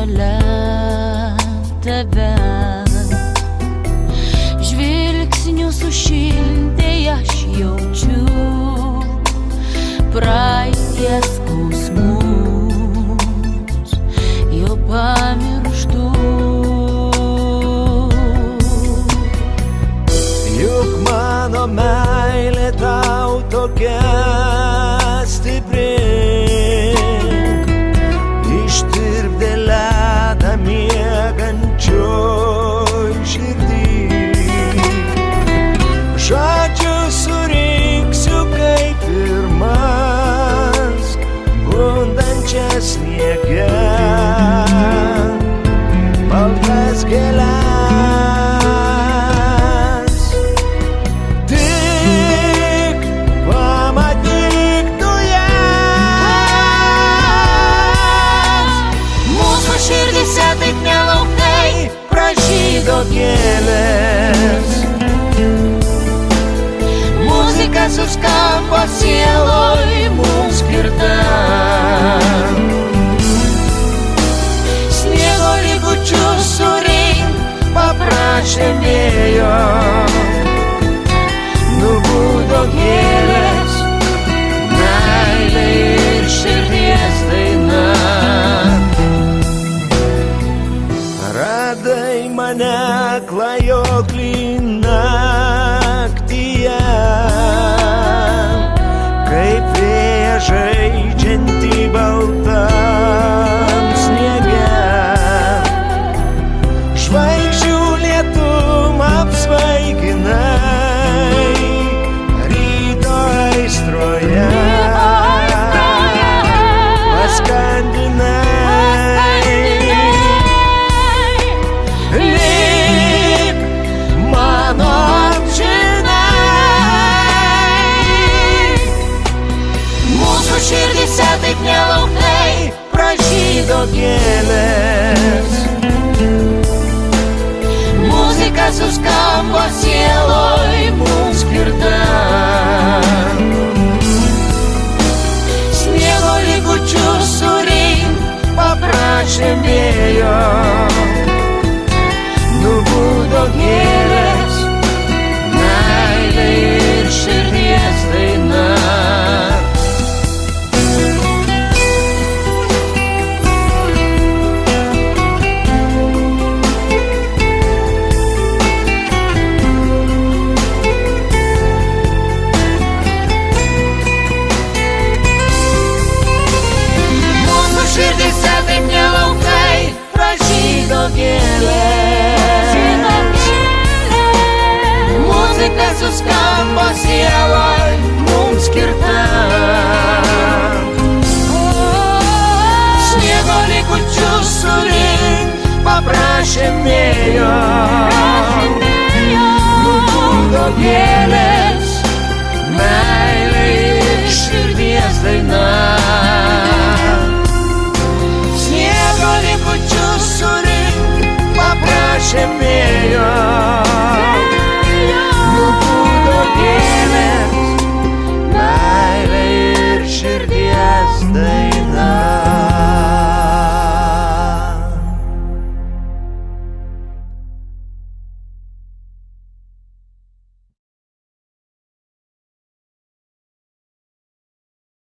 šalia tavęs. Žvilgsniu sušildė aš jaučiu praeities skausmus, jau pamirštų. Juk mano meilė tau tokia stipri, ištirpdė ledą miegančioj širdį. Žodžius surinksiu kaip pirmas, bundančias sniege, baltas gėles. Tik pamatyk tu jas. Mūsų širdise taip nelauktai pražydo gėlės. Muzika suskambo sieloj mums skirta. Sniego likučius surink paprašėm vėjo. Nubudo gėlės, meilė ir širdies daina. Radai mane klajoklį naktyje, kaip vėja žaidžiantį baltam sniege. Žvaigždžių lietum apsvaiginai, ryto aistroje paskandinai. Lik mano amžinai. Mūsų širdise taip nelauktai pražydo gėlės. Muzika suskambo sieloj mums skirta. Sniego likučius surink paprašėm vėjo. Nubudo gėlės, meilė ir širdies daina. Mūsų širdise taip nelauktai pražydo gėlės. Muzika suskambo sieloj mums skirta. Sniego likučius surink paprašėm vėjo.